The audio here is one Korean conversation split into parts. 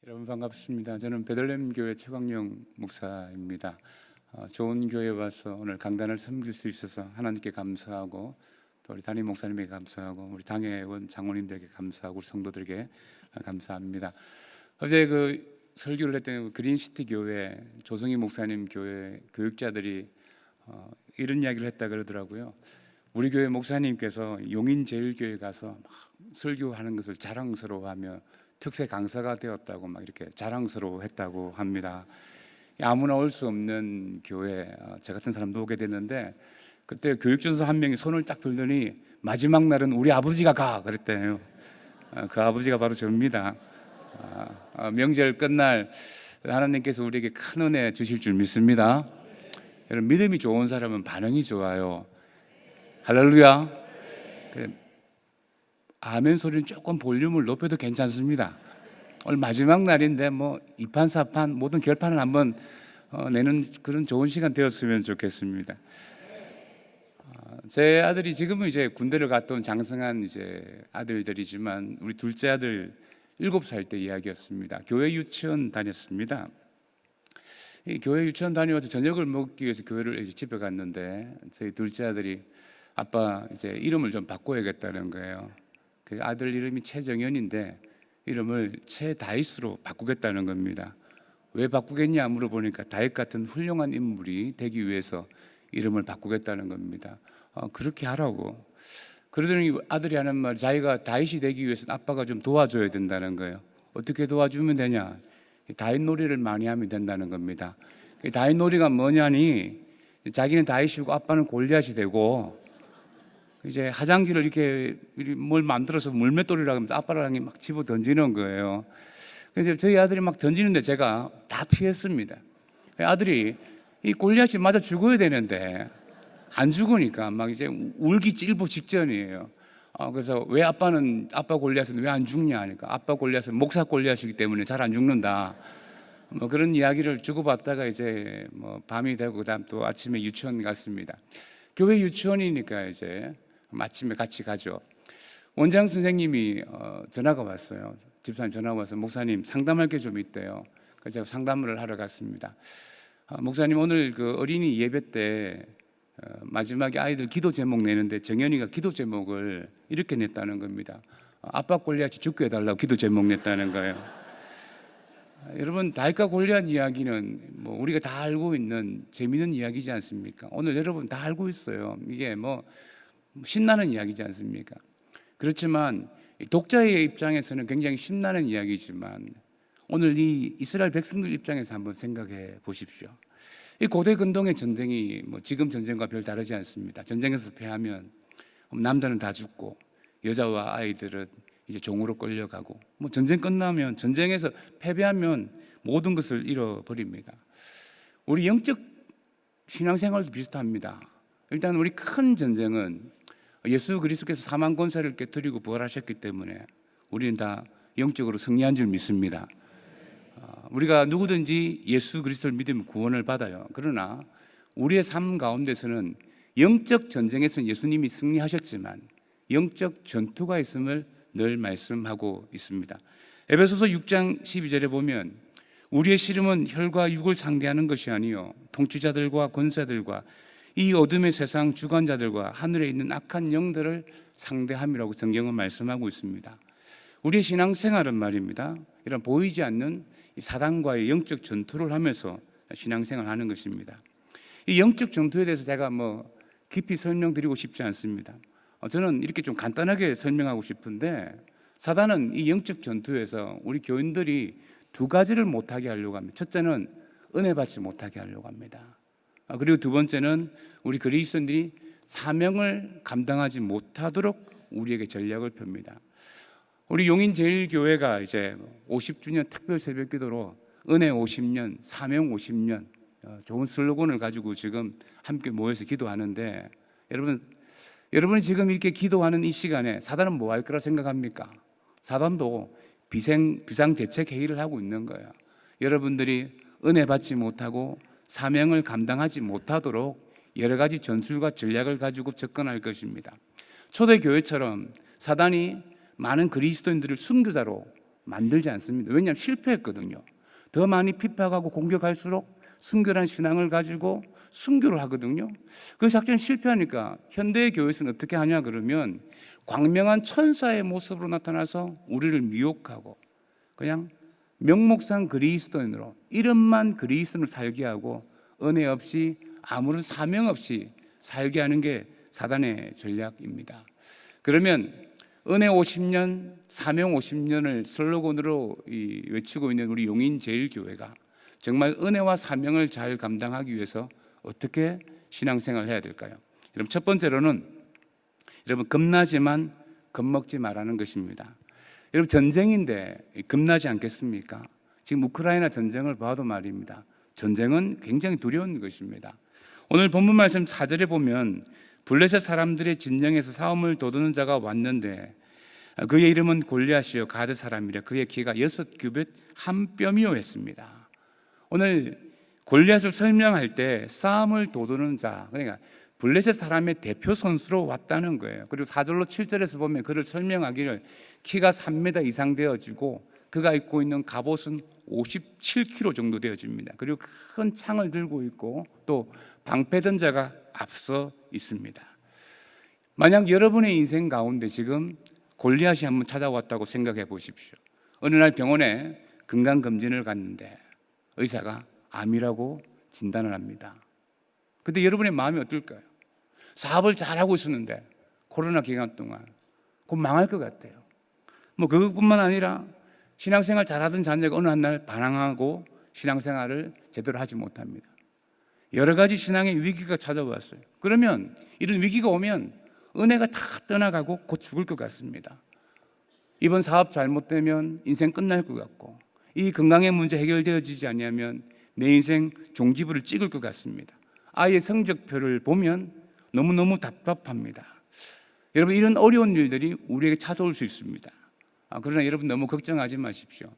여러분 반갑습니다. 저는 베들레헴 교회 최광영 목사입니다. 좋은 교회 와서 오늘 강단을 섬길 수 있어서 하나님께 감사하고 또 우리 담임 목사님에게 감사하고 우리 당회원 장로님들에게 감사하고 우리 성도들에게 감사합니다. 어제 설교를 했던 그린시티 교회 조성희 목사님 교회 교육자들이 이런 이야기를 했다 그러더라고요. 우리 교회 목사님께서 용인제일교회 가서 막 설교하는 것을 자랑스러워하며 특세 강사가 되었다고 막 이렇게 자랑스러워했다고 합니다. 아무나 올 수 없는 교회, 저 같은 사람도 오게 됐는데 그때 교육전사 한 명이 손을 딱 들더니 마지막 날은 우리 아버지가 가 그랬대요. 그 아버지가 바로 저입니다. 명절 끝날 하나님께서 우리에게 큰 은혜 주실 줄 믿습니다. 여러분 믿음이 좋은 사람은 반응이 좋아요. 할렐루야. 아멘 소리는 조금 볼륨을 높여도 괜찮습니다. 오늘 마지막 날인데 뭐 2판 4판 모든 결판을 한번 내는 그런 좋은 시간 되었으면 좋겠습니다. 제 아들이 지금은 이제 군대를 갔다 온 장성한 이제 아들들이지만 우리 둘째 아들 7살 때 이야기였습니다. 교회 유치원 다녔습니다. 이 교회 유치원 다녀와서 저녁을 먹기 위해서 교회를 이제 집에 갔는데 저희 둘째 아들이 아빠 이제 이름을 좀 바꿔야겠다는 거예요. 그 아들 이름이 최정현인데 이름을 최다윗으로 바꾸겠다는 겁니다. 왜 바꾸겠냐 물어보니까 다윗 같은 훌륭한 인물이 되기 위해서 이름을 바꾸겠다는 겁니다. 그렇게 하라고. 그러더니 아들이 하는 말, 자기가 다윗이 되기 위해서는 아빠가 좀 도와줘야 된다는 거예요. 어떻게 도와주면 되냐? 다윗 놀이를 많이 하면 된다는 겁니다. 다윗 놀이가 뭐냐니 자기는 다윗이고 아빠는 골리앗이 되고 이제 화장지를 이렇게 뭘 만들어서 물맷돌이라고 하면서 아빠랑 막 집어 던지는 거예요. 그래서 저희 아들이 막 던지는데 제가 다 피했습니다. 아들이 이 골리앗이 맞아 죽어야 되는데 안 죽으니까 막 이제 울기 찔보 직전이에요. 그래서 왜 아빠 골리앗은 왜 안 죽냐 하니까 아빠 골리앗은 목사 골리앗이기 때문에 잘 안 죽는다. 뭐 그런 이야기를 주고받다가 이제 뭐 밤이 되고 그다음 또 아침에 유치원 갔습니다. 교회 유치원이니까 이제 아침에 같이 가죠. 원장 선생님이 전화가 왔어요. 집사님 전화가 와서 목사님 상담할 게 좀 있대요. 그래서 제가 상담을 하러 갔습니다. 목사님 오늘 그 어린이 예배 때 마지막에 아이들 기도 제목 내는데 정현이가 기도 제목을 이렇게 냈다는 겁니다. 아빠 골리앗이 죽게 해달라고 기도 제목 냈다는 거예요. 여러분 다윗과 골리앗 이야기는 뭐 우리가 다 알고 있는 재미있는 이야기지 않습니까? 오늘 여러분 다 알고 있어요. 이게 뭐 신나는 이야기지 않습니까? 그렇지만 독자의 입장에서는 굉장히 신나는 이야기지만 오늘 이 이스라엘 백성들 입장에서 한번 생각해 보십시오. 이 고대 근동의 전쟁이 뭐 지금 전쟁과 별 다르지 않습니다. 전쟁에서 패하면 남자는 다 죽고 여자와 아이들은 이제 종으로 끌려가고 뭐 전쟁 끝나면 전쟁에서 패배하면 모든 것을 잃어버립니다. 우리 영적 신앙생활도 비슷합니다. 일단 우리 큰 전쟁은 예수 그리스도께서 사망 권세를 깨뜨리고 부활하셨기 때문에 우리는 다 영적으로 승리한 줄 믿습니다. 우리가 누구든지 예수 그리스도를 믿으면 구원을 받아요. 그러나 우리의 삶 가운데서는 영적 전쟁에서는 예수님이 승리하셨지만 영적 전투가 있음을 늘 말씀하고 있습니다. 에베소서 6장 12절에 보면 우리의 씨름은 혈과 육을 상대하는 것이 아니요 통치자들과 권세들과 이 어둠의 세상 주관자들과 하늘에 있는 악한 영들을 상대함이라고 성경은 말씀하고 있습니다. 우리의 신앙생활은 말입니다. 이런 보이지 않는 사단과의 영적 전투를 하면서 신앙생활을 하는 것입니다. 이 영적 전투에 대해서 제가 뭐 깊이 설명드리고 싶지 않습니다. 저는 이렇게 좀 간단하게 설명하고 싶은데 사단은 이 영적 전투에서 우리 교인들이 두 가지를 못하게 하려고 합니다. 첫째는 은혜 받지 못하게 하려고 합니다. 그리고 두 번째는 우리 그리스도인들이 사명을 감당하지 못하도록 우리에게 전략을 펴니다. 우리 용인제일교회가 이제 50주년 특별 새벽 기도로 은혜 50년, 사명 50년 좋은 슬로건을 가지고 지금 함께 모여서 기도하는데 여러분이 지금 이렇게 기도하는 이 시간에 사단은 뭐 할 거라 생각합니까? 사단도 비상대책 회의를 하고 있는 거예요. 여러분들이 은혜 받지 못하고 사명을 감당하지 못하도록 여러 가지 전술과 전략을 가지고 접근할 것입니다. 초대교회처럼 사단이 많은 그리스도인들을 순교자로 만들지 않습니다. 왜냐하면 실패했거든요. 더 많이 핍박하고 공격할수록 순결한 신앙을 가지고 순교를 하거든요. 그 작전이 실패하니까 현대의 교회에서는 어떻게 하냐 그러면 광명한 천사의 모습으로 나타나서 우리를 미혹하고 그냥 명목상 그리스도인으로 이름만 그리스도인으로 살게 하고 은혜 없이 아무런 사명 없이 살게 하는 게 사단의 전략입니다. 그러면 은혜 50년, 사명 50년을 슬로건으로 외치고 있는 우리 용인제일교회가 정말 은혜와 사명을 잘 감당하기 위해서 어떻게 신앙생활을 해야 될까요? 여러분, 첫 번째로는 여러분 겁나지만 겁먹지 말라는 것입니다. 여러분, 전쟁인데 겁나지 않겠습니까? 지금 우크라이나 전쟁을 봐도 말입니다. 전쟁은 굉장히 두려운 것입니다. 오늘 본문 말씀 4절에 보면 블레셋 사람들의 진영에서 싸움을 도두는 자가 왔는데 그의 이름은 골리앗이요 가드 사람이라 그의 키가 6규빗 한 뼘이요 했습니다. 오늘 골리앗을 설명할 때 싸움을 도두는 자, 그러니까 블레셋 사람의 대표 선수로 왔다는 거예요. 그리고 4절로 7절에서 보면 그를 설명하기를 키가 3m 이상 되어지고 그가 입고 있는 갑옷은 57kg 정도 되어집니다. 그리고 큰 창을 들고 있고 또 방패든 자가 앞서 있습니다. 만약 여러분의 인생 가운데 지금 골리앗이 한번 찾아왔다고 생각해 보십시오. 어느 날 병원에 건강검진을 갔는데 의사가 암이라고 진단을 합니다. 근데 여러분의 마음이 어떨까요? 사업을 잘하고 있었는데 코로나 기간 동안 곧 망할 것 같아요. 뭐 그것뿐만 아니라 신앙생활 잘하던 자녀가 어느 날 반항하고 신앙생활을 제대로 하지 못합니다. 여러 가지 신앙의 위기가 찾아왔어요. 그러면 이런 위기가 오면 은혜가 다 떠나가고 곧 죽을 것 같습니다. 이번 사업 잘못되면 인생 끝날 것 같고 이 건강의 문제 해결되어지지 않으면 내 인생 종지부를 찍을 것 같습니다. 아이의 성적표를 보면 너무너무 답답합니다. 여러분, 이런 어려운 일들이 우리에게 찾아올 수 있습니다. 그러나 여러분 너무 걱정하지 마십시오.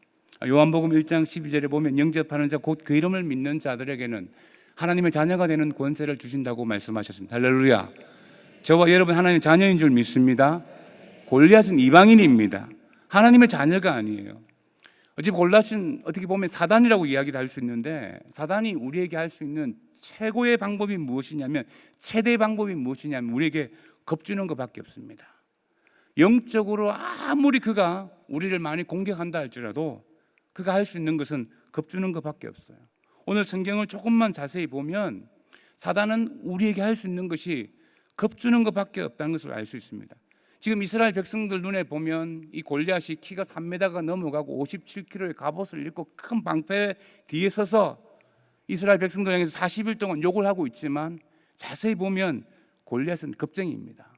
요한복음 1장 12절에 보면 영접하는 자 곧 그 이름을 믿는 자들에게는 하나님의 자녀가 되는 권세를 주신다고 말씀하셨습니다. 할렐루야. 저와 여러분 하나님의 자녀인 줄 믿습니다. 골리앗은 이방인입니다. 하나님의 자녀가 아니에요. 어차피 골리앗은 어떻게 보면 사단이라고 이야기를 할 수 있는데 사단이 우리에게 할 수 있는 최고의 방법이 무엇이냐면 최대의 방법이 무엇이냐면 우리에게 겁주는 것밖에 없습니다. 영적으로 아무리 그가 우리를 많이 공격한다 할지라도 그가 할 수 있는 것은 겁주는 것밖에 없어요. 오늘 성경을 조금만 자세히 보면 사단은 우리에게 할 수 있는 것이 겁주는 것밖에 없다는 것을 알 수 있습니다. 지금 이스라엘 백성들 눈에 보면 이 골리앗이 키가 3m가 넘어가고 57kg의 갑옷을 입고 큰 방패 뒤에 서서 이스라엘 백성들 향해서 40일 동안 욕을 하고 있지만 자세히 보면 골리앗은 겁쟁이입니다.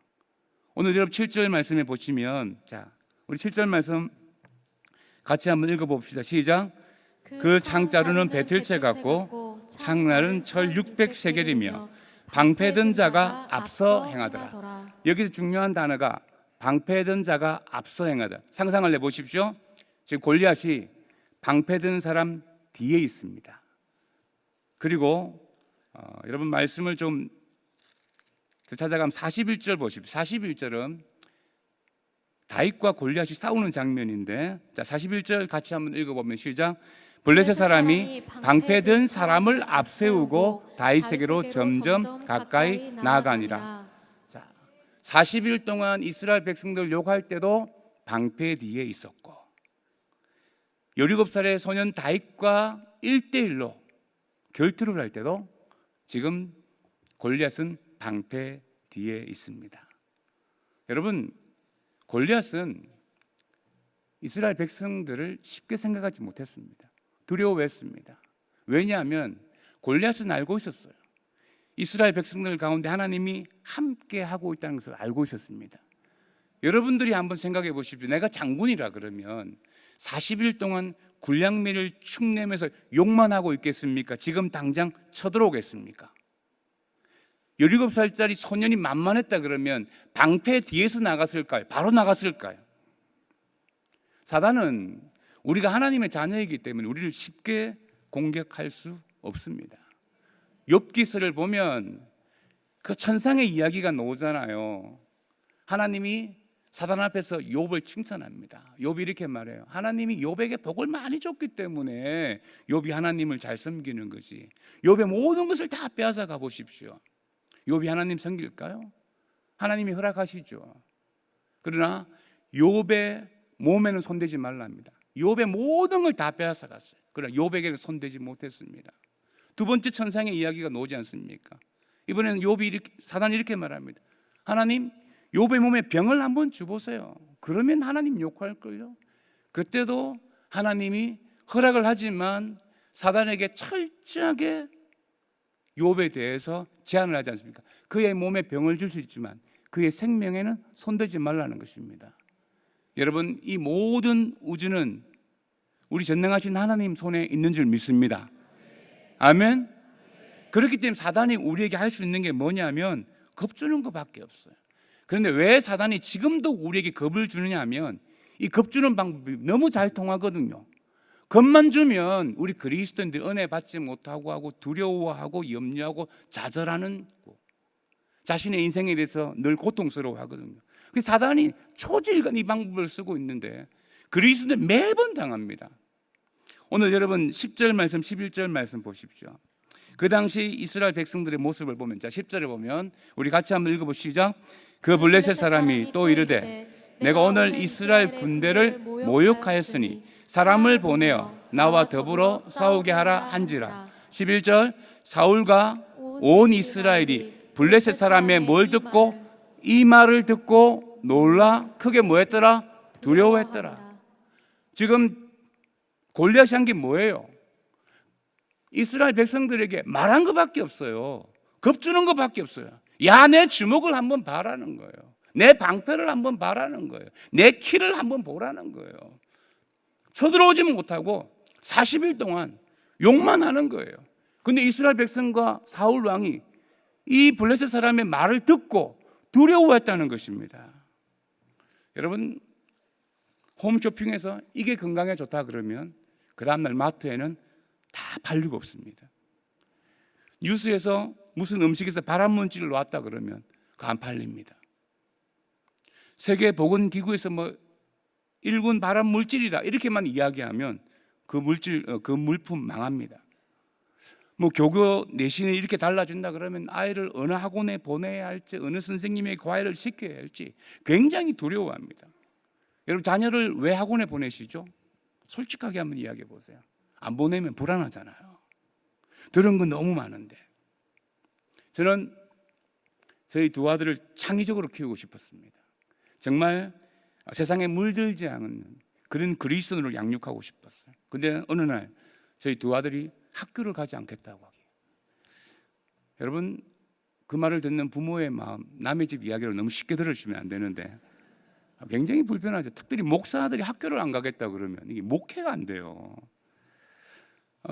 오늘 여러분 7절 말씀에 보시면 우리 7절 말씀 같이 한번 읽어봅시다. 시작. 그 창자루는 배틀채 같고 창날은 철 600세겔이며 방패든 자가 앞서 행하더라. 여기서 중요한 단어가 방패든 자가 앞서 행하다. 상상을 해보십시오. 지금 골리앗이 방패든 사람 뒤에 있습니다. 그리고 여러분 말씀을 좀 찾아가면 41절 보십시오. 41절은 다윗과 골리앗이 싸우는 장면인데, 자 41절 같이 한번 읽어보면 시작. 블레셋 사람이 방패든 사람을 앞세우고 다윗에게로 점점 가까이 나아가니라. 자, 40일 동안 이스라엘 백성들 욕할 때도 방패 뒤에 있었고 17살의 소년 다윗과 1대1로 결투를 할 때도 지금 골리앗은 방패 뒤에 있습니다. 여러분, 골리앗은 이스라엘 백성들을 쉽게 생각하지 못했습니다. 두려워했습니다. 왜냐하면 골리앗은 알고 있었어요. 이스라엘 백성들 가운데 하나님이 함께 하고 있다는 것을 알고 있었습니다. 여러분들이 한번 생각해 보십시오. 내가 장군이라 그러면 40일 동안 군량미를 축내면서 욕만 하고 있겠습니까? 지금 당장 쳐들어오겠습니까? 17살짜리 소년이 만만했다 그러면 방패 뒤에서 나갔을까요? 바로 나갔을까요? 사단은 우리가 하나님의 자녀이기 때문에 우리를 쉽게 공격할 수 없습니다. 욥기서를 보면 그 천상의 이야기가 나오잖아요. 하나님이 사단 앞에서 욥을 칭찬합니다. 욥이 이렇게 말해요. 하나님이 욥에게 복을 많이 줬기 때문에 욥이 하나님을 잘 섬기는 거지. 욥의 모든 것을 다 빼앗아 가보십시오. 욥이 하나님 섬길까요? 하나님이 허락하시죠. 그러나 욥의 몸에는 손대지 말랍니다. 욥의 모든 걸 다 빼앗아 갔어요. 그러나 욥에게는 손대지 못했습니다. 두 번째 천상의 이야기가 나오지 않습니까? 이번에는 욥이 사단이 이렇게 말합니다. 하나님, 욥의 몸에 병을 한번 주보세요. 그러면 하나님 욕할걸요. 그때도 하나님이 허락을 하지만 사단에게 철저하게 욥에 대해서 제한을 하지 않습니까? 그의 몸에 병을 줄 수 있지만 그의 생명에는 손대지 말라는 것입니다. 여러분, 이 모든 우주는 우리 전능하신 하나님 손에 있는 줄 믿습니다. 아멘. 그렇기 때문에 사단이 우리에게 할 수 있는 게 뭐냐면 겁주는 것밖에 없어요. 그런데 왜 사단이 지금도 우리에게 겁을 주느냐 하면 이 겁주는 방법이 너무 잘 통하거든요. 겁만 주면 우리 그리스도인들 은혜 받지 못하고 하고 두려워하고 염려하고 좌절하는 거. 자신의 인생에 대해서 늘 고통스러워하거든요. 그래서 사단이 초질간 이 방법을 쓰고 있는데 그리스도인들 매번 당합니다. 오늘 여러분 10절 말씀 11절 말씀 보십시오. 그 당시 이스라엘 백성들의 모습을 보면, 자 10절에 보면 우리 같이 한번 읽어보시죠. 그 블레셋 사람이 또 이르되 내가 오늘 이스라엘 군대를 모욕하였으니 사람을 보내어 나와 더불어 싸우게 하라 한지라. 11절 사울과 온 이스라엘이 블레셋 사람의 뭘 듣고 이 말을 듣고 놀라 크게 뭐했더라? 두려워했더라. 지금 골리앗이 한 게 뭐예요? 이스라엘 백성들에게 말한 것밖에 없어요. 겁주는 것밖에 없어요. 야, 내 주먹을 한번 봐라는 거예요. 내 방패를 한번 봐라는 거예요. 내 키를 한번 보라는 거예요. 쳐들어오지 못하고 40일 동안 욕만 하는 거예요. 근데 이스라엘 백성과 사울 왕이 이 블레셋 사람의 말을 듣고 두려워했다는 것입니다. 여러분, 홈쇼핑에서 이게 건강에 좋다 그러면 그 다음날 마트에는 다 팔리고 없습니다. 뉴스에서 무슨 음식에서 발암물질을 놨다 그러면 그거 안 팔립니다. 세계보건기구에서 뭐 1군 발암물질이다 이렇게만 이야기하면 그 물품 망합니다. 뭐 교교 내신이 이렇게 달라진다 그러면 아이를 어느 학원에 보내야 할지 어느 선생님의 과외를 시켜야 할지 굉장히 두려워합니다. 여러분, 자녀를 왜 학원에 보내시죠? 솔직하게 한번 이야기해 보세요. 안 보내면 불안하잖아요. 들은 건 너무 많은데. 저는 저희 두 아들을 창의적으로 키우고 싶었습니다. 정말 세상에 물들지 않은 그런 그리스도인으로 양육하고 싶었어요. 근데 어느 날 저희 두 아들이 학교를 가지 않겠다고 하기. 여러분, 그 말을 듣는 부모의 마음, 남의 집 이야기를 너무 쉽게 들으시면 안 되는데 굉장히 불편하죠. 특별히 목사들이 학교를 안 가겠다 그러면 이게 목회가 안 돼요.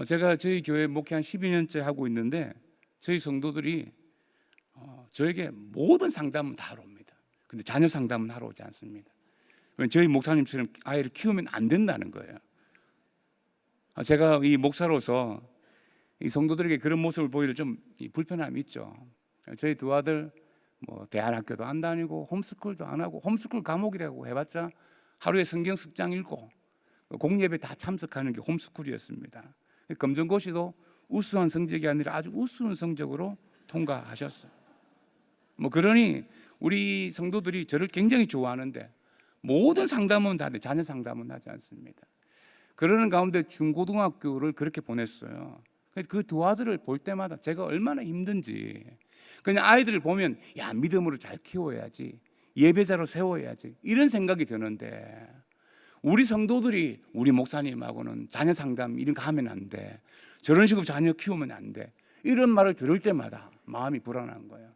제가 저희 교회 목회 한 12년째 하고 있는데 저희 성도들이 저에게 모든 상담은 다 하러 옵니다. 근데 자녀 상담은 하러 오지 않습니다. 왜냐하면 저희 목사님처럼 아이를 키우면 안 된다는 거예요. 제가 이 목사로서 이 성도들에게 그런 모습을 보이려 좀 불편함이 있죠. 저희 두 아들 뭐 대안학교도 안 다니고 홈스쿨도 안 하고 홈스쿨 과목이라고 해봤자 하루에 성경 숙장 읽고 공예배 다 참석하는 게 홈스쿨이었습니다. 검정고시도 우수한 성적이 아니라 아주 우수한 성적으로 통과하셨어요. 뭐 그러니 우리 성도들이 저를 굉장히 좋아하는데 모든 상담은 다 자녀 상담은 하지 않습니다. 그러는 가운데 중고등학교를 그렇게 보냈어요. 그 두 아들을 볼 때마다 제가 얼마나 힘든지, 그냥 아이들을 보면 야, 믿음으로 잘 키워야지, 예배자로 세워야지 이런 생각이 드는데 우리 성도들이 우리 목사님하고는 자녀 상담 이런 거 하면 안 돼, 저런 식으로 자녀 키우면 안 돼, 이런 말을 들을 때마다 마음이 불안한 거예요.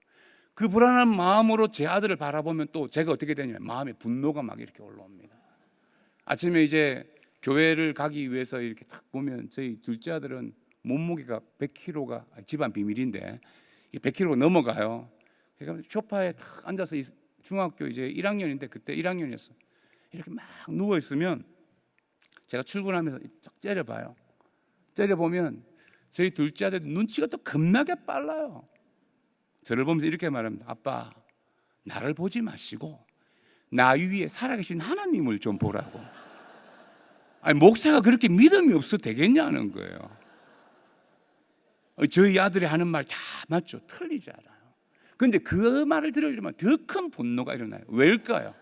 그 불안한 마음으로 제 아들을 바라보면 또 제가 어떻게 되냐면 마음에 분노가 막 이렇게 올라옵니다. 아침에 이제 교회를 가기 위해서 이렇게 딱 보면 저희 둘째 아들은 몸무게가 100kg가 집안 비밀인데 100kg가 넘어가요. 그러니까 소파에 딱 앉아서 중학교 이제 1학년인데 그때 1학년이었어. 이렇게 막 누워 있으면 제가 출근하면서 딱 째려봐요. 째려보면 저희 둘째 아들 눈치가 또 겁나게 빨라요. 저를 보면서 이렇게 말합니다. 아빠, 나를 보지 마시고 나 위에 살아계신 하나님을 좀 보라고. 아니, 목사가 그렇게 믿음이 없어도 되겠냐는 거예요. 저희 아들이 하는 말 다 맞죠? 틀리지 않아요. 그런데 그 말을 들으려면 더 큰 분노가 일어나요. 왜일까요?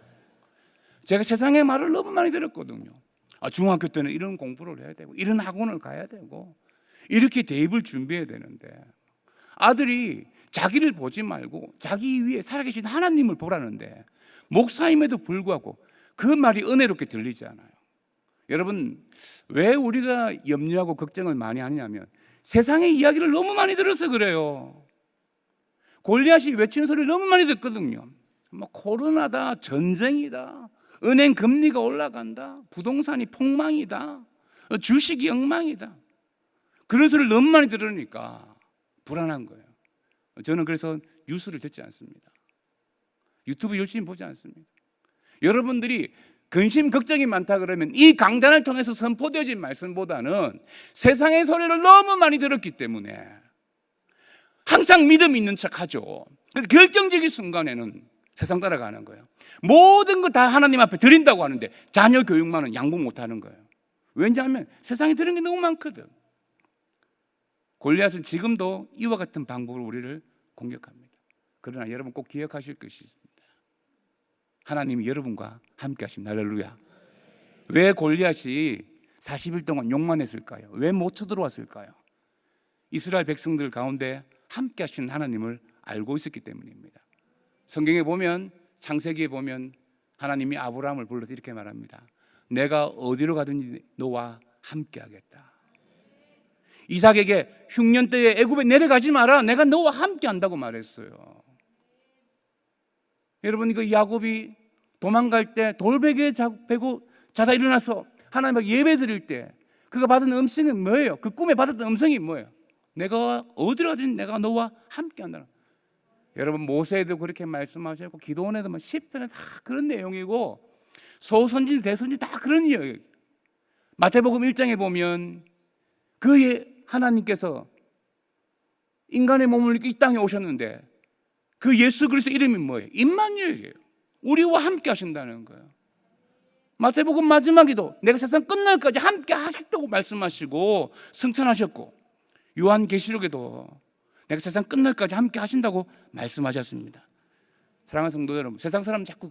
제가 세상의 말을 너무 많이 들었거든요. 중학교 때는 이런 공부를 해야 되고 이런 학원을 가야 되고 이렇게 대입을 준비해야 되는데, 아들이 자기를 보지 말고 자기 위에 살아계신 하나님을 보라는데 목사임에도 불구하고 그 말이 은혜롭게 들리지 않아요. 여러분, 왜 우리가 염려하고 걱정을 많이 하냐면 세상의 이야기를 너무 많이 들어서 그래요. 골리앗이 외치는 소리를 너무 많이 듣거든요. 코로나다, 전쟁이다, 은행 금리가 올라간다, 부동산이 폭망이다, 주식이 엉망이다, 그런 소리를 너무 많이 들으니까 불안한 거예요. 저는 그래서 뉴스를 듣지 않습니다. 유튜브 열심히 보지 않습니다. 여러분들이 근심 걱정이 많다 그러면 이 강단을 통해서 선포되어진 말씀보다는 세상의 소리를 너무 많이 들었기 때문에 항상 믿음 있는 척하죠. 그래서 결정적인 순간에는 세상 따라가는 거예요. 모든 거 다 하나님 앞에 드린다고 하는데 자녀 교육만은 양보 못하는 거예요. 왜냐하면 세상에 들은 게 너무 많거든. 골리앗은 지금도 이와 같은 방법으로 우리를 공격합니다. 그러나 여러분 꼭 기억하실 것이 있습니다. 하나님이 여러분과 함께 하십니다. 할렐루야. 왜 골리앗이 40일 동안 욕만 했을까요? 왜 못 쳐들어왔을까요? 이스라엘 백성들 가운데 함께 하시는 하나님을 알고 있었기 때문입니다. 성경에 보면, 창세기에 보면 하나님이 아브라함을 불러서 이렇게 말합니다. 내가 어디로 가든지 너와 함께 하겠다. 이삭에게 흉년 때에 애굽에 내려가지 마라, 내가 너와 함께 한다고 말했어요. 여러분, 이거 야곱이 도망갈 때 돌베개에 베고 자다 일어나서 하나님께 예배 드릴 때 그가 받은 음성이 뭐예요? 그 꿈에 받았던 음성이 뭐예요? 내가 어디로 가든지 내가 너와 함께 한다. 여러분, 모세에도 그렇게 말씀하셨고 기도원에도 시편에 다 그런 내용이고 소선지 대선지 다 그런 이야기. 마태복음 1장에 보면 그의 하나님께서 인간의 몸을 입고 이 땅에 오셨는데 그 예수 그리스도 이름이 뭐예요? 임마누엘이에요. 우리와 함께 하신다는 거예요. 마태복음 마지막에도 내가 세상 끝날까지 함께 하시다고 말씀하시고 승천하셨고, 요한계시록에도 내가 세상 끝날까지 함께 하신다고 말씀하셨습니다. 사랑하는 성도 여러분, 세상 사람은 자꾸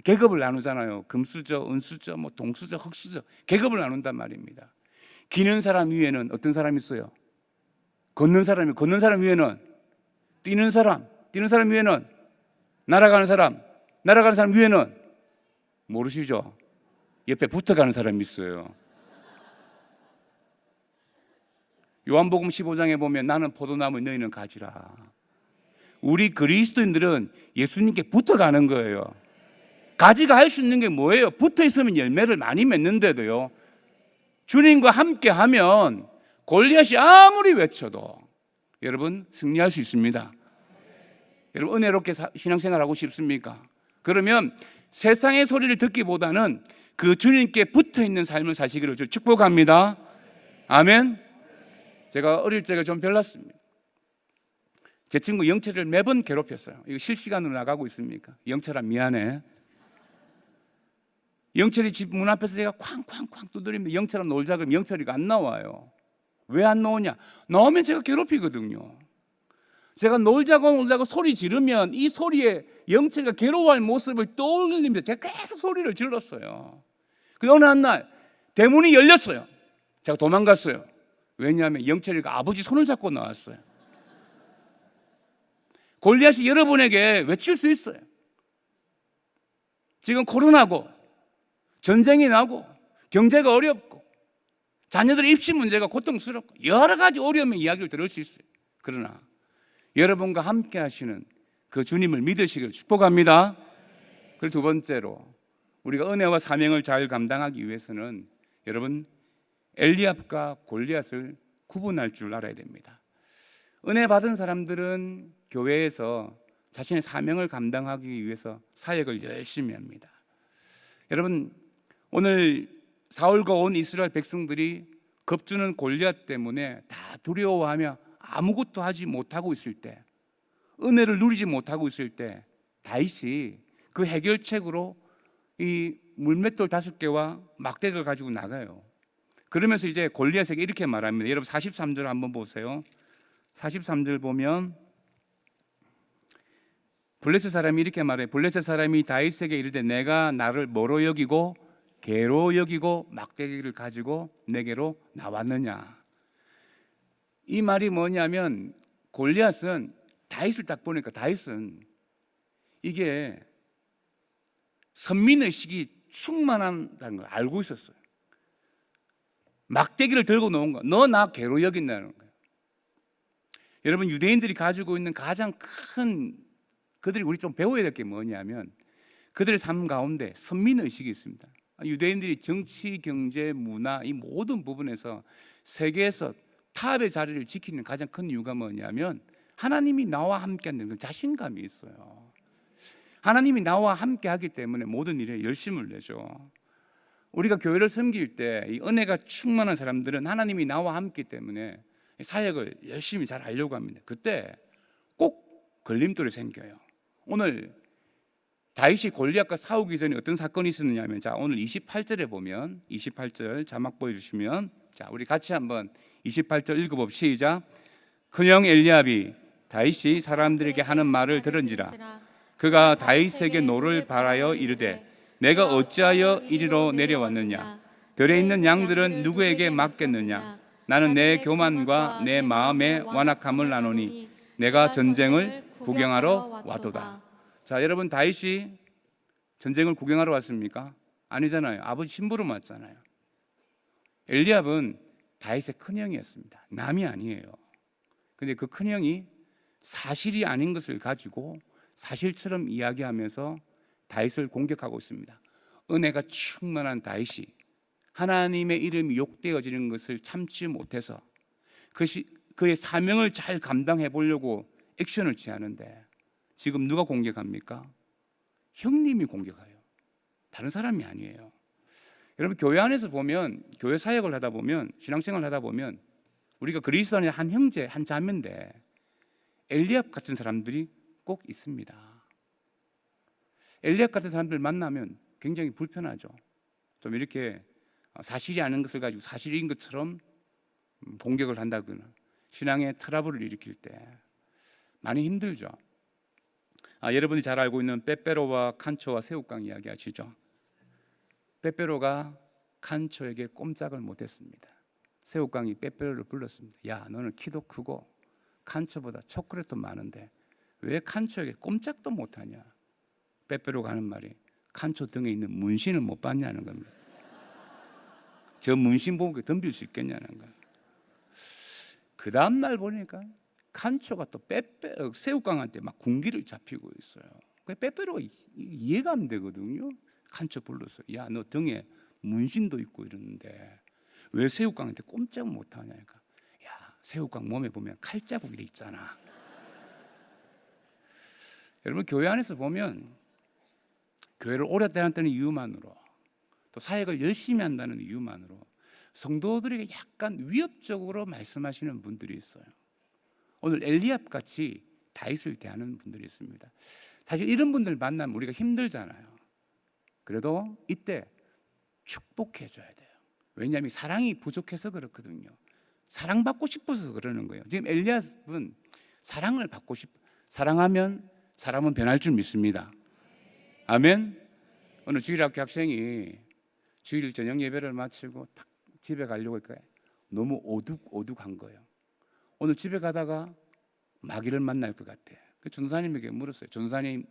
계급을 나누잖아요. 금수저, 은수저, 동수저, 흙수저, 계급을 나눈단 말입니다. 기는 사람 위에는 어떤 사람이 있어요? 걷는 사람 위에는 뛰는 사람 위에는 날아가는 사람 위에는 모르시죠? 옆에 붙어가는 사람이 있어요. 요한복음 15장에 보면 나는 포도나무 너희는 가지라. 우리 그리스도인들은 예수님께 붙어가는 거예요. 가지가 할 수 있는 게 뭐예요? 붙어 있으면 열매를 많이 맺는데도요, 주님과 함께 하면 골리앗이 아무리 외쳐도 여러분 승리할 수 있습니다. 여러분, 은혜롭게 신앙생활하고 싶습니까? 그러면 세상의 소리를 듣기보다는 그 주님께 붙어있는 삶을 사시기를 축복합니다. 아멘. 제가 어릴 적에 좀 별났습니다. 제 친구 영철을 매번 괴롭혔어요. 이거 실시간으로 나가고 있습니까? 영철아 미안해. 영철이 집 문 앞에서 제가 쾅쾅쾅 두드리면 영철아 놀자 그러면 영철이가 안 나와요. 왜 안 나오냐? 나오면 제가 괴롭히거든요. 제가 놀자고 소리 지르면 이 소리에 영철이가 괴로워할 모습을 떠올리면서 제가 계속 소리를 질렀어요. 그 어느 한 날 대문이 열렸어요. 제가 도망갔어요. 왜냐하면 영철이가 아버지 손을 잡고 나왔어요. 골리앗이 여러분에게 외칠 수 있어요. 지금 코로나고 전쟁이 나고 경제가 어렵고 자녀들의 입시 문제가 고통스럽고 여러 가지 어려움의 이야기를 들을 수 있어요. 그러나 여러분과 함께 하시는 그 주님을 믿으시길 축복합니다. 그리고 두 번째로, 우리가 은혜와 사명을 잘 감당하기 위해서는 여러분, 엘리압과 골리앗을 구분할 줄 알아야 됩니다. 은혜 받은 사람들은 교회에서 자신의 사명을 감당하기 위해서 사역을 열심히 합니다. 여러분, 오늘 사울과 온 이스라엘 백성들이 겁주는 골리앗 때문에 다 두려워하며 아무것도 하지 못하고 있을 때, 은혜를 누리지 못하고 있을 때 다윗이 그 해결책으로 이 물맷돌 5개와 막대기를 가지고 나가요. 그러면서 이제 골리앗에게 이렇게 말합니다. 여러분 43절 한번 보세요. 43절 보면 블레셋 사람이 이렇게 말해요. 블레셋 사람이 다윗에게 이르되 내가 나를 뭐로 여기고 개로 여기고 막대기를 가지고 내게로 나왔느냐. 이 말이 뭐냐면 골리앗은 다윗을 딱 보니까 다윗은 이게 선민의식이 충만하다는 걸 알고 있었어요. 막대기를 들고 놓은 거, 너 나 개로 여긴다는 거예요. 여러분 유대인들이 가지고 있는 가장 큰 그들이 우리 좀 배워야 될 게 뭐냐면 그들의 삶 가운데 선민의식이 있습니다. 유대인들이 정치, 경제, 문화 이 모든 부분에서 세계에서 탑의 자리를 지키는 가장 큰 이유가 뭐냐면 하나님이 나와 함께 한다는 그 자신감이 있어요. 하나님이 나와 함께 하기 때문에 모든 일에 열심을 내죠. 우리가 교회를 섬길 때 이 은혜가 충만한 사람들은 하나님이 나와 함께 때문에 사역을 열심히 잘 하려고 합니다. 그때 꼭 걸림돌이 생겨요. 오늘 다윗이 골리앗과 싸우기 전에 어떤 사건이 있었느냐면 자 오늘 28절에 보면 28절 자막 보여주시면 자 우리 같이 한번 28절 읽어봅시다. 시작. 큰형 엘리압이 다윗이 사람들에게 하는 말을 들은지라 그가 다윗에게 노를 바라여 이르되 내가 어찌하여 이리로 내려왔느냐 들에 있는 양들은 누구에게 맡겠느냐 나는 내 교만과 내 마음의 완악함을 나누니 내가 전쟁을 구경하러 왔도다. 자 여러분 다윗이 전쟁을 구경하러 왔습니까? 아니잖아요. 아버지 심부름 왔잖아요. 엘리압은 다윗의 큰형이었습니다. 남이 아니에요. 근데 그 큰형이 사실이 아닌 것을 가지고 사실처럼 이야기하면서 다윗을 공격하고 있습니다. 은혜가 충만한 다윗이 하나님의 이름이 욕되어지는 것을 참지 못해서 그의 사명을 잘 감당해 보려고 액션을 취하는데 지금 누가 공격합니까? 형님이 공격해요. 다른 사람이 아니에요. 여러분 교회 안에서 보면 교회 사역을 하다 보면 신앙생활을 하다 보면 우리가 그리스도 안에 한 형제 한 자매인데 엘리압 같은 사람들이 꼭 있습니다. 엘리압 같은 사람들 만나면 굉장히 불편하죠. 좀 이렇게 사실이 아닌 것을 가지고 사실인 것처럼 공격을 한다거나 신앙의 트러블을 일으킬 때 많이 힘들죠. 여러분이 잘 알고 있는 빼빼로와 칸초와 새우깡 이야기 아시죠? 빼빼로가 칸초에게 꼼짝을 못했습니다. 새우깡이 빼빼로를 불렀습니다. 야 너는 키도 크고 칸초보다 초콜릿도 많은데 왜 칸초에게 꼼짝도 못하냐. 빼빼로가 하는 말이 칸초 등에 있는 문신을 못 봤냐는 겁니다. 저 문신 보고 덤빌 수 있겠냐는 거예요. 그 다음날 보니까 칸초가 또 새우깡한테 막 군기를 잡히고 있어요. 빼빼로가 이해가 안 되거든요. 칸초 불러서 야 너 등에 문신도 있고 이러는데 왜 새우깡한테 꼼짝 못하냐니까. 야 새우깡 몸에 보면 칼자국이 있잖아. 여러분 교회 안에서 보면 교회를 오래 다녔다는 이유만으로 또 사역을 열심히 한다는 이유만으로 성도들에게 약간 위협적으로 말씀하시는 분들이 있어요. 오늘 엘리압 같이 다윗을 대하는 분들이 있습니다. 사실 이런 분들 만나면 우리가 힘들잖아요. 그래도 이때 축복해 줘야 돼요. 왜냐하면 사랑이 부족해서 그렇거든요. 사랑받고 싶어서 그러는 거예요. 지금 엘리압은 사랑을 받고 사랑하면 사람은 변할 줄 믿습니다. 아멘. 어느 주일학교 학생이 주일 저녁 예배를 마치고 탁 집에 가려고 할까요? 너무 오둑한 거예요. 오늘 집에 가다가 마귀를 만날 것 같아. 그 전도사님에게 물었어요. 전도사님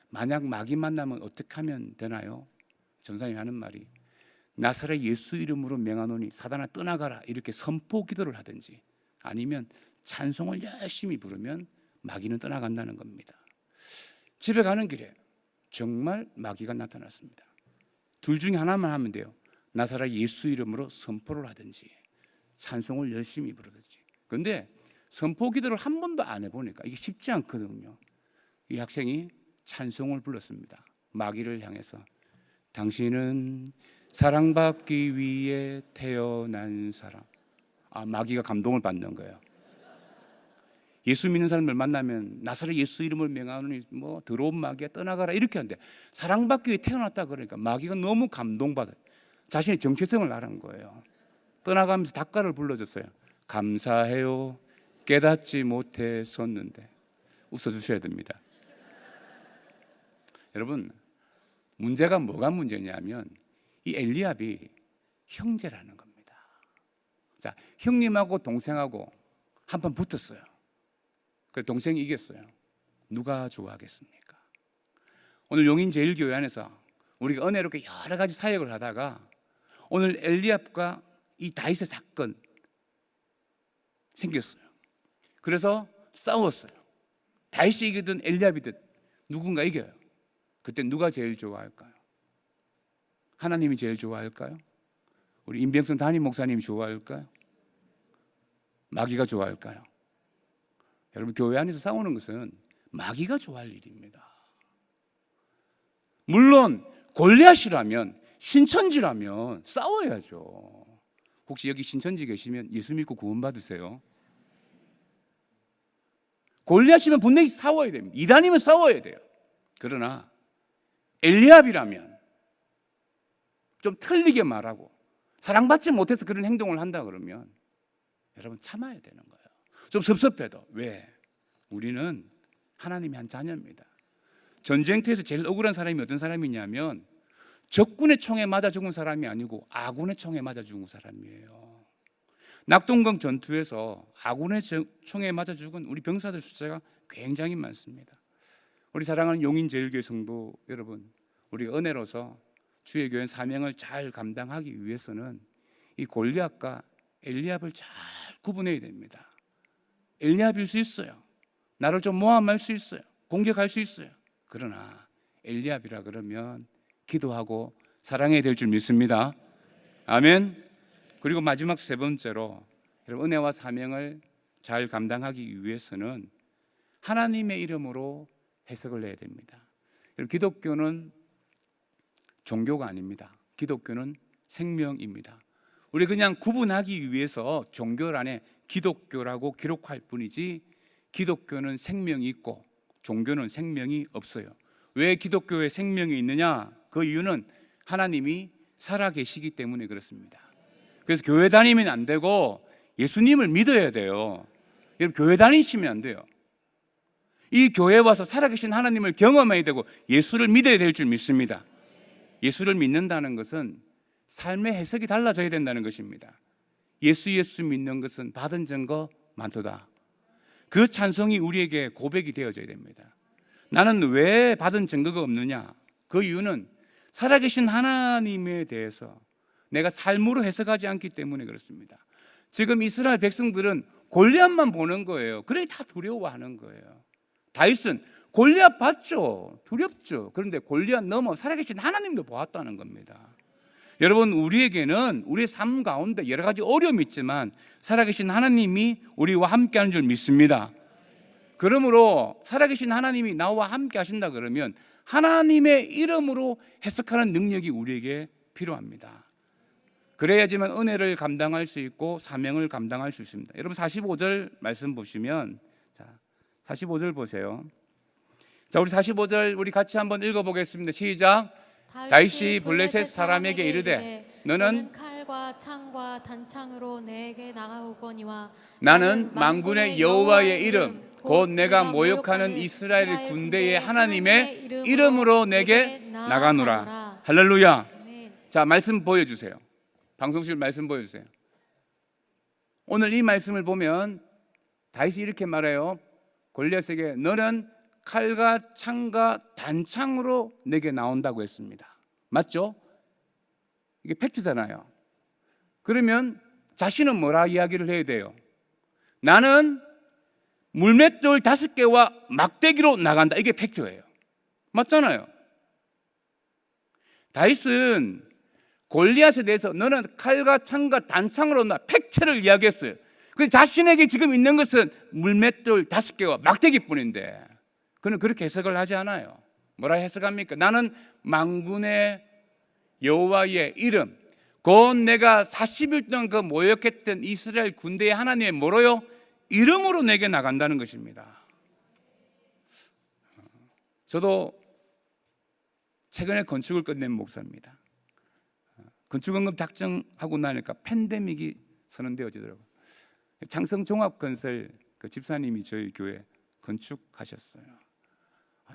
만약 마귀 만나면 어떻게 하면 되나요? 전도사님이 하는 말이 나사렛 예수 이름으로 명하노니 사단아 떠나가라 이렇게 선포 기도를 하든지 아니면 찬송을 열심히 부르면 마귀는 떠나간다는 겁니다. 집에 가는 길에 정말 마귀가 나타났습니다. 둘 중에 하나만 하면 돼요. 나사렛 예수 이름으로 선포를 하든지 찬송을 열심히 부르든지. 그런데 선포 기도를 한 번도 안 해보니까 이게 쉽지 않거든요. 이 학생이 찬송을 불렀습니다. 마귀를 향해서 당신은 사랑받기 위해 태어난 사람. 마귀가 감동을 받는 거예요. 예수 믿는 사람들 만나면 나사렛 예수 이름을 명하노니 뭐 더러운 마귀야 떠나가라 이렇게 하는데, 사랑받기 위해 태어났다 그러니까 마귀가 너무 감동받아요. 자신의 정체성을 알은 거예요. 떠나가면서 닭가를 불러줬어요. 감사해요. 깨닫지 못했었는데. 웃어주셔야 됩니다. 여러분, 문제가 뭐가 문제냐면 이 엘리압이 형제라는 겁니다. 자, 형님하고 동생하고 한판 붙었어요. 그래서 동생이 이겼어요. 누가 좋아하겠습니까? 오늘 용인제일교회 안에서 우리가 은혜롭게 여러 가지 사역을 하다가 오늘 엘리압과 이 다윗의 사건 생겼어요. 그래서 싸웠어요. 다윗이 이기든 엘리압이든 누군가 이겨요. 그때 누가 제일 좋아할까요? 하나님이 제일 좋아할까요? 우리 임병선 담임 목사님이 좋아할까요? 마귀가 좋아할까요? 여러분, 교회 안에서 싸우는 것은 마귀가 좋아할 일입니다. 물론 골리앗이라면, 신천지라면 싸워야죠. 혹시 여기 신천지 계시면 예수 믿고 구원받으세요. 골리앗이면 분명히 싸워야 됩니다. 이단이면 싸워야 돼요. 그러나 엘리압이라면 좀 틀리게 말하고 사랑받지 못해서 그런 행동을 한다 그러면 여러분 참아야 되는 거예요. 좀 섭섭해도. 왜? 우리는 하나님의 한 자녀입니다. 전쟁터에서 제일 억울한 사람이 어떤 사람이냐면 적군의 총에 맞아 죽은 사람이 아니고 아군의 총에 맞아 죽은 사람이에요. 낙동강 전투에서 아군의 총에 맞아 죽은 우리 병사들 숫자가 굉장히 많습니다. 우리 사랑하는 용인제일교회 성도 여러분, 우리가 은혜로서 주의 교회 사명을 잘 감당하기 위해서는 이 골리앗과 엘리압을 잘 구분해야 됩니다. 엘리압일 수 있어요. 나를 좀 모함할 수 있어요. 공격할 수 있어요. 그러나 엘리압이라 그러면 기도하고 사랑해야 될 줄 믿습니다. 아멘. 그리고 마지막 세 번째로, 여러분, 은혜와 사명을 잘 감당하기 위해서는 하나님의 이름으로 해석을 해야 됩니다. 여러분, 기독교는 종교가 아닙니다. 기독교는 생명입니다. 우리 그냥 구분하기 위해서 종교란에 기독교라고 기록할 뿐이지 기독교는 생명이 있고 종교는 생명이 없어요. 왜 기독교에 생명이 있느냐? 그 이유는 하나님이 살아계시기 때문에 그렇습니다. 그래서 교회 다니면 안 되고 예수님을 믿어야 돼요. 여러분, 교회 다니시면 안 돼요. 이 교회에 와서 살아계신 하나님을 경험해야 되고 예수를 믿어야 될 줄 믿습니다. 예수를 믿는다는 것은 삶의 해석이 달라져야 된다는 것입니다. 예수 믿는 것은 받은 증거 많도다. 그 찬송이 우리에게 고백이 되어져야 됩니다. 나는 왜 받은 증거가 없느냐? 그 이유는 살아계신 하나님에 대해서 내가 삶으로 해석하지 않기 때문에 그렇습니다. 지금 이스라엘 백성들은 골리앗만 보는 거예요. 그래 다 두려워하는 거예요. 다윗은 골리앗 봤죠. 두렵죠. 그런데 골리앗 넘어 살아계신 하나님도 보았다는 겁니다. 여러분, 우리에게는 우리의 삶 가운데 여러 가지 어려움이 있지만 살아계신 하나님이 우리와 함께하는 줄 믿습니다. 그러므로 살아계신 하나님이 나와 함께 하신다 그러면 하나님의 이름으로 해석하는 능력이 우리에게 필요합니다. 그래야지만 은혜를 감당할 수 있고 사명을 감당할 수 있습니다. 여러분, 45절 말씀 보시면, 자, 45절 보세요. 자, 우리 45절 우리 같이 한번 읽어보겠습니다. 시작. 다윗이 블레셋 사람에게 이르되 너는 칼과 창과 단창으로 내게 나가오거니와 나는 만군의 여호와의 이름 곧 내가 모욕하는 이스라엘 군대의 하나님의 이름으로 내게 나가노라. 할렐루야. 자, 말씀 보여주세요. 방송실 말씀 보여주세요. 오늘 이 말씀을 보면 다윗이 이렇게 말해요. 골리앗에게 너는 칼과 창과 단창으로 내게 나온다고 했습니다. 맞죠? 이게 팩트잖아요. 그러면 자신은 뭐라 이야기를 해야 돼요? 나는 물맷돌 5개와 막대기로 나간다. 이게 팩트예요. 맞잖아요. 다윗은 골리앗에 대해서 너는 칼과 창과 단창으로 나 팩트를 이야기했어요. 근데 자신에게 지금 있는 것은 물맷돌 5개와 막대기뿐인데 그는 그렇게 해석을 하지 않아요. 뭐라 해석합니까? 나는 만군의 여호와의 이름 곧 내가 40일 동안 그 모욕했던 이스라엘 군대의 하나님의 뭐로요? 이름으로 내게 나간다는 것입니다. 저도 최근에 건축을 끝낸 목사입니다. 건축원금 작정하고 나니까 팬데믹이 선언되어지더라고요. 장성종합건설 그 집사님이 저희 교회 건축하셨어요.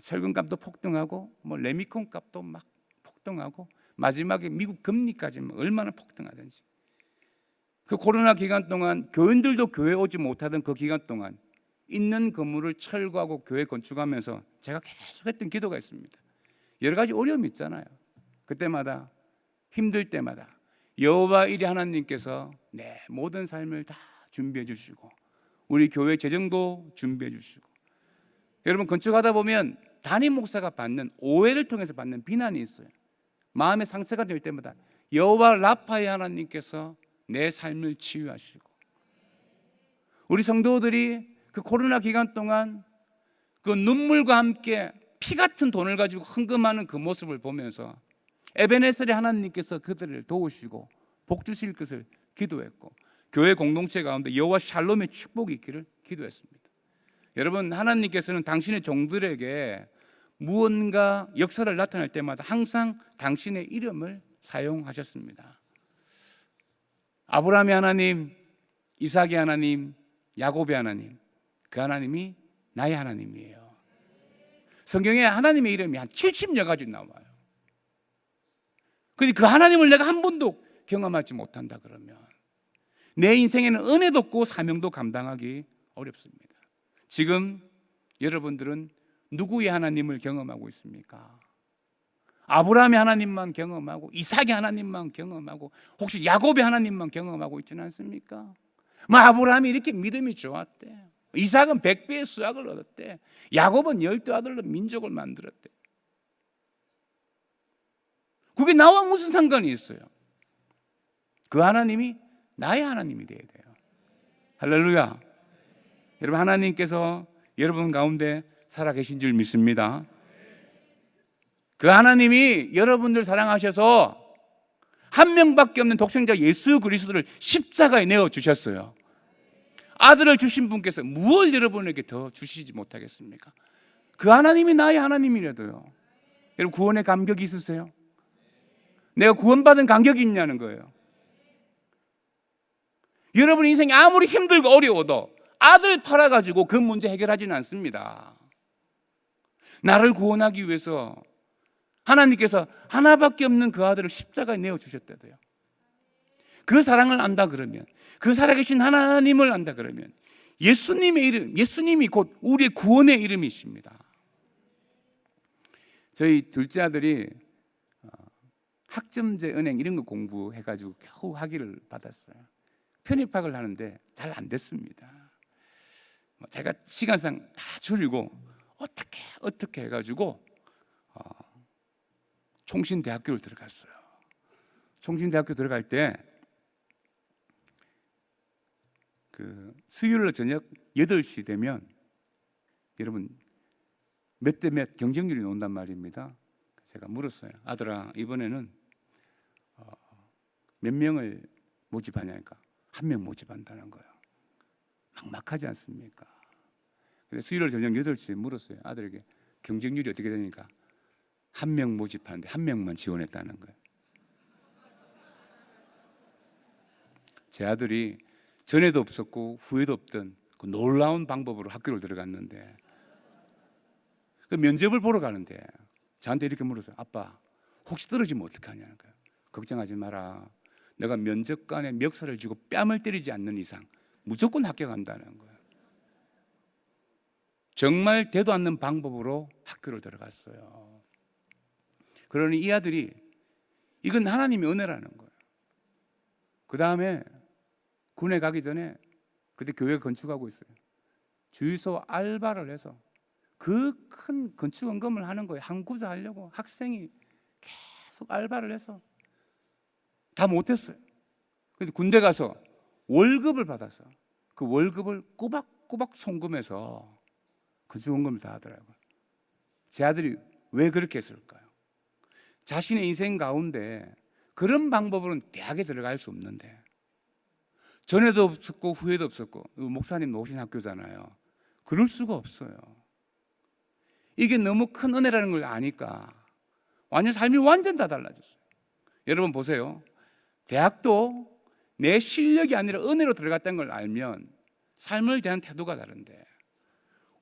철근값도 폭등하고 뭐 레미콘 값도 막 폭등하고 마지막에 미국 금리까지 얼마나 폭등하든지, 그 코로나 기간 동안 교인들도 교회 오지 못하던 그 기간 동안 있는 건물을 철거하고 교회 건축하면서 제가 계속했던 기도가 있습니다. 여러 가지 어려움이 있잖아요. 그때마다 힘들 때마다 여호와 일이 하나님께서 내 모든 삶을 다 준비해 주시고 우리 교회 재정도 준비해 주시고, 여러분 건축하다 보면 담임 목사가 받는 오해를 통해서 받는 비난이 있어요. 마음의 상처가 될 때마다 여호와 라파의 하나님께서 내 삶을 치유하시고, 우리 성도들이 그 코로나 기간 동안 그 눈물과 함께 피 같은 돈을 가지고 헌금하는 그 모습을 보면서 에베네셀의 하나님께서 그들을 도우시고 복 주실 것을 기도했고, 교회 공동체 가운데 여호와 샬롬의 축복이 있기를 기도했습니다. 여러분, 하나님께서는 당신의 종들에게 무언가 역사를 나타낼 때마다 항상 당신의 이름을 사용하셨습니다. 아브라함의 하나님, 이삭의 하나님, 야곱의 하나님, 그 하나님이 나의 하나님이에요. 성경에 하나님의 이름이 한 70여 가지 나와요. 근데 그 하나님을 내가 한 번도 경험하지 못한다 그러면 내 인생에는 은혜도 없고 사명도 감당하기 어렵습니다. 지금 여러분들은 누구의 하나님을 경험하고 있습니까? 아브라함의 하나님만 경험하고 이삭의 하나님만 경험하고 혹시 야곱의 하나님만 경험하고 있지는 않습니까? 뭐 아브라함이 이렇게 믿음이 좋았대, 이삭은 100배의 수확을 얻었대, 야곱은 12아들로 민족을 만들었대. 그게 나와 무슨 상관이 있어요? 그 하나님이 나의 하나님이 되어야 돼요. 할렐루야. 여러분, 하나님께서 여러분 가운데 살아계신 줄 믿습니다. 그 하나님이 여러분들 사랑하셔서 한 명밖에 없는 독생자 예수 그리스도를 십자가에 내어주셨어요. 아들을 주신 분께서 무엇을 여러분에게 더 주시지 못하겠습니까? 그 하나님이 나의 하나님이라도요. 여러분, 구원의 감격이 있으세요? 내가 구원받은 감격이 있냐는 거예요. 여러분 인생이 아무리 힘들고 어려워도 아들 팔아가지고 그 문제 해결하지는 않습니다. 나를 구원하기 위해서 하나님께서 하나밖에 없는 그 아들을 십자가에 내어주셨다고요. 그 사랑을 안다 그러면, 그 살아계신 하나님을 안다 그러면 예수님의 이름, 예수님이 곧 우리의 구원의 이름이십니다. 저희 둘째 아들이 학점제 은행 이런 거 공부해가지고 겨우 학위를 받았어요. 편입학을 하는데 잘 안 됐습니다. 제가 시간상 다 줄이고 어떻게 해가지고 총신대학교를 들어갔어요. 총신대학교 들어갈 때 그 수요일 저녁 8시 되면 여러분 몇 대 몇 경쟁률이 나온단 말입니다. 제가 물었어요. 아들아, 이번에는 몇 명을 모집하냐니까 한 명 모집한다는 거예요. 막막하지 않습니까? 그래서 수요일 저녁 8시에 물었어요. 아들에게 경쟁률이 어떻게 되니까 한 명 모집하는데 한 명만 지원했다는 거예요. 제 아들이 전에도 없었고 후에도 없던 그 놀라운 방법으로 학교를 들어갔는데, 그 면접을 보러 가는데 저한테 이렇게 물었어요. 아빠, 혹시 떨어지면 어떡하냐는 거예요. 걱정하지 마라. 내가 면접관에 멱살을 쥐고 뺨을 때리지 않는 이상 무조건 합격한다는 거예요. 정말 되도 않는 방법으로 학교를 들어갔어요. 그러니 이 아들이 이건 하나님의 은혜라는 거예요. 그 다음에 군에 가기 전에, 그때 교회 건축하고 있어요, 주유소 알바를 해서 그 큰 건축원금을 하는 거예요. 한 구자 하려고 학생이 계속 알바를 해서 다 못했어요. 근데 군대 가서 월급을 받아서 그 월급을 꼬박꼬박 송금해서 건축원금을 다 하더라고요. 제 아들이 왜 그렇게 했을까요? 자신의 인생 가운데 그런 방법으로는 대학에 들어갈 수 없는데 전에도 없었고 후에도 없었고, 목사님 놓으신 학교잖아요. 그럴 수가 없어요. 이게 너무 큰 은혜라는 걸 아니까 완전 삶이 완전 다 달라졌어요. 여러분 보세요. 대학도 내 실력이 아니라 은혜로 들어갔다는 걸 알면 삶을 대한 태도가 다른데,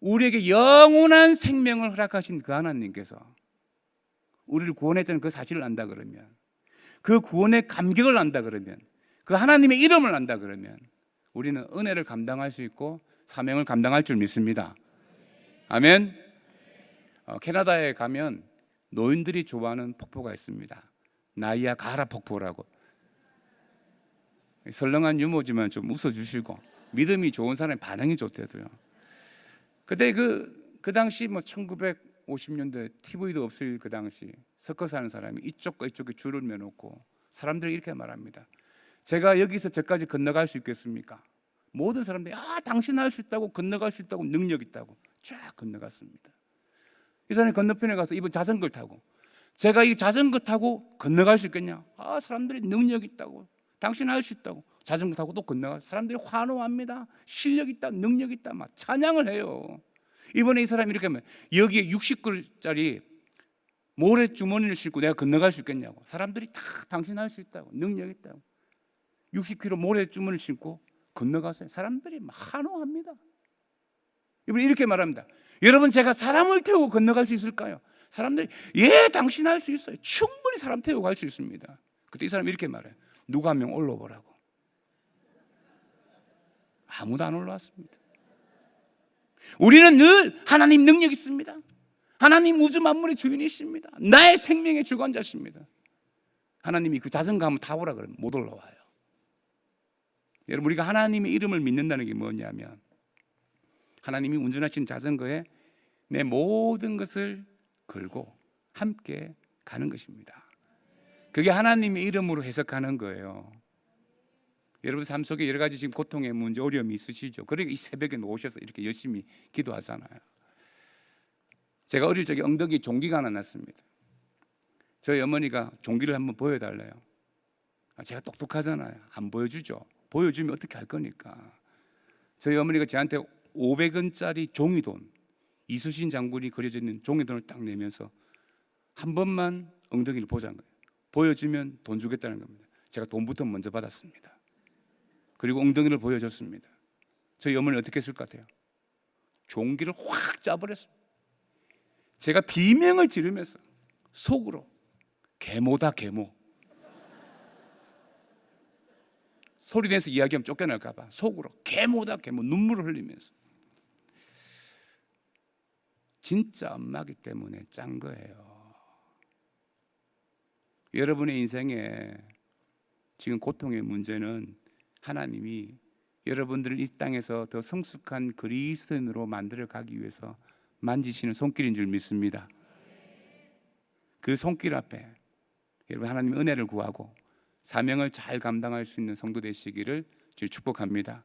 우리에게 영원한 생명을 허락하신 그 하나님께서 우리를 구원했다는 그 사실을 안다 그러면, 그 구원의 감격을 안다 그러면, 그 하나님의 이름을 안다 그러면 우리는 은혜를 감당할 수 있고 사명을 감당할 줄 믿습니다. 아멘. 캐나다에 가면 노인들이 좋아하는 폭포가 있습니다. 나이아가라 폭포라고. 설렁한 유머지만 좀 웃어주시고, 믿음이 좋은 사람의 반응이 좋대도요. 그때 그 당시 1950년대 TV도 없을 그 당시 섞어 사는 사람이 이쪽과 이쪽에 줄을 매놓고 사람들이 이렇게 말합니다. 제가 여기서 저까지 건너갈 수 있겠습니까? 모든 사람들이 당신 할 수 있다고, 건너갈 수 있다고, 능력 있다고 쫙 건너갔습니다. 이 사람이 건너편에 가서 이번 자전거를 타고, 제가 이 자전거 타고 건너갈 수 있겠냐? 사람들이 능력 있다고, 당신 할 수 있다고 자전거 타고 또 건너가. 사람들이 환호합니다. 실력 있다, 능력 있다, 막 찬양을 해요. 이번에 이 사람이 이렇게 하면, 여기에 60그릇짜리 모래 주머니를 싣고 내가 건너갈 수 있겠냐고. 사람들이 다 당신 할 수 있다고, 능력 있다고 60kg 모래 주머니를 싣고 건너가세요. 사람들이 막 환호합니다. 이번에 이렇게 말합니다. 여러분, 제가 사람을 태우고 건너갈 수 있을까요? 사람들이 예, 당신 할 수 있어요. 충분히 사람 태우고 갈 수 있습니다. 그때 이 사람이 이렇게 말해요. 누가 한 명 올라보라고. 아무도 안 올라왔습니다. 우리는 늘 하나님 능력 있습니다. 하나님 우주 만물의 주인이십니다. 나의 생명의 주관자십니다. 하나님이 그 자전거 한번 타보라 그러면 못 올라와요. 여러분, 우리가 하나님의 이름을 믿는다는 게 뭐냐면, 하나님이 운전하신 자전거에 내 모든 것을 걸고 함께 가는 것입니다. 그게 하나님의 이름으로 해석하는 거예요. 여러분 삶 속에 여러 가지 지금 고통의 문제, 어려움이 있으시죠? 그러니까 이 새벽에 오셔서 이렇게 열심히 기도하잖아요. 제가 어릴 적에 엉덩이에 종기가 하나 났습니다. 저희 어머니가 종기를 한번 보여달래요. 제가 똑똑하잖아요. 안 보여주죠. 보여주면 어떻게 할 거니까. 저희 어머니가 저한테 500원짜리 종이돈, 이수신 장군이 그려져 있는 종이돈을 딱 내면서 한 번만 엉덩이를 보자는 거예요. 보여주면 돈 주겠다는 겁니다. 제가 돈부터 먼저 받았습니다. 그리고 엉덩이를 보여줬습니다. 저희 어머니는 어떻게 했을 것 같아요? 종기를 확 짜버렸습니다. 제가 비명을 지르면서 속으로 계모다 계모, 소리 내서 이야기하면 쫓겨날까 봐 속으로 계모다 계모, 눈물을 흘리면서. 진짜 엄마기 때문에 짠 거예요. 여러분의 인생에 지금 고통의 문제는 하나님이 여러분들을 이 땅에서 더 성숙한 그리스도인으로 만들어 가기 위해서 만지시는 손길인 줄 믿습니다. 그 손길 앞에 여러분 하나님의 은혜를 구하고 사명을 잘 감당할 수 있는 성도 되시기를 주님 축복합니다.